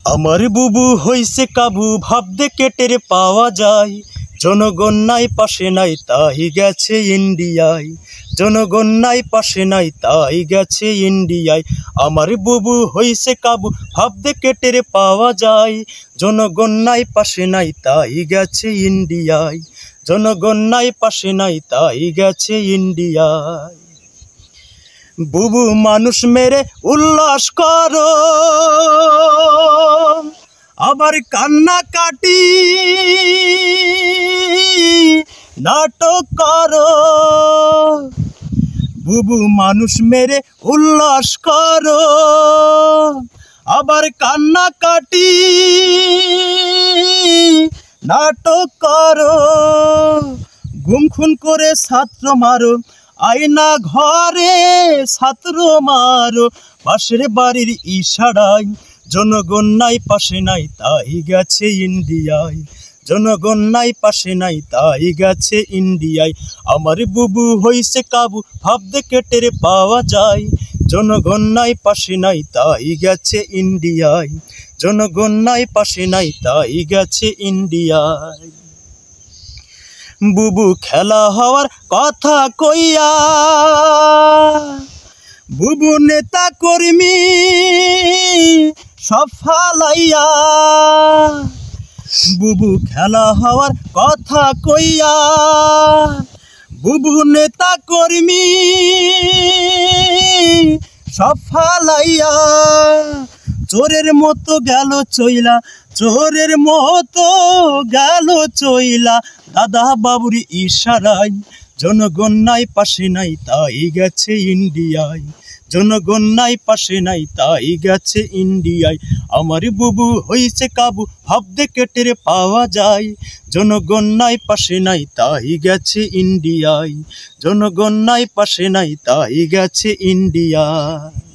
আমার বুবু হইছে কাবু, ভাবতে কেটের পাওয়া যায়। জনগণ নাই পাশে নাই, তাই গেছে ইন্ডিয়ায়। জনগণ নাই পাশে নাই, তাই গেছে ইন্ডিয়ায়। আমার বুবু হইছে কাবু, ভাবতে কেটের পাওয়া যায়। জনগণ নাই পাশে নাই, তাই গেছে ইন্ডিয়ায়। জনগণ নাই পাশে নাই, তাই গেছে ইন্ডিয়ায়। বুবু মানুষ মেরে উল্লাস করো, আবার কান্নাকাটি নাটক করো। বুবু মানুষ মেরে উল্লাস করো, আবার কান্নাকাটি নাটক করো। গুম খুন করে ছাত্র মারো, আয়না ঘরে ছাত্র মারো। পাশের বাড়ির ইশারায় জনগণ নাই পাশে নাই, তাই গেছে ইন্ডিয়ায়। জনগণ নাই পাশে নাই, তাই গেছে ইন্ডিয়ায়। আমার বুবু হইছে কাবু, ভাবতে কেটের পাওয়া যায়। জনগণ নাই পাশে নাই, তাই গেছে ইন্ডিয়ায়। জনগণ নাই পাশে নাই, তাই গেছে ইন্ডিয়ায়। বুবু খেলা হওয়ার কথা কইয়া, বুবু নেতা কর্মী সব ফালাইয়া। বুবু খেলা হওয়ার কথা কইয়া, বুবু নেতা কর্মী সব ফালাইয়া। চোরের মতো গেল চইলা, চোরের মতো গেল চইলা। দাদা বাবুর ইশারায় জনগণ নাই পাশে নাই, তাই গেছে ইন্ডিয়ায়। জনগণ নাই পাশে নাই, তাই গেছে ইন্ডিয়ায়। আমার বুবু হইছে কাবু, ভাবতে কেটের পাওয়া যায়। জনগণ নাই পাশে নাই, তাই গেছে ইন্ডিয়ায়। জনগণ নাই পাশে নাই, তাই গেছে ইন্ডিয়ায়।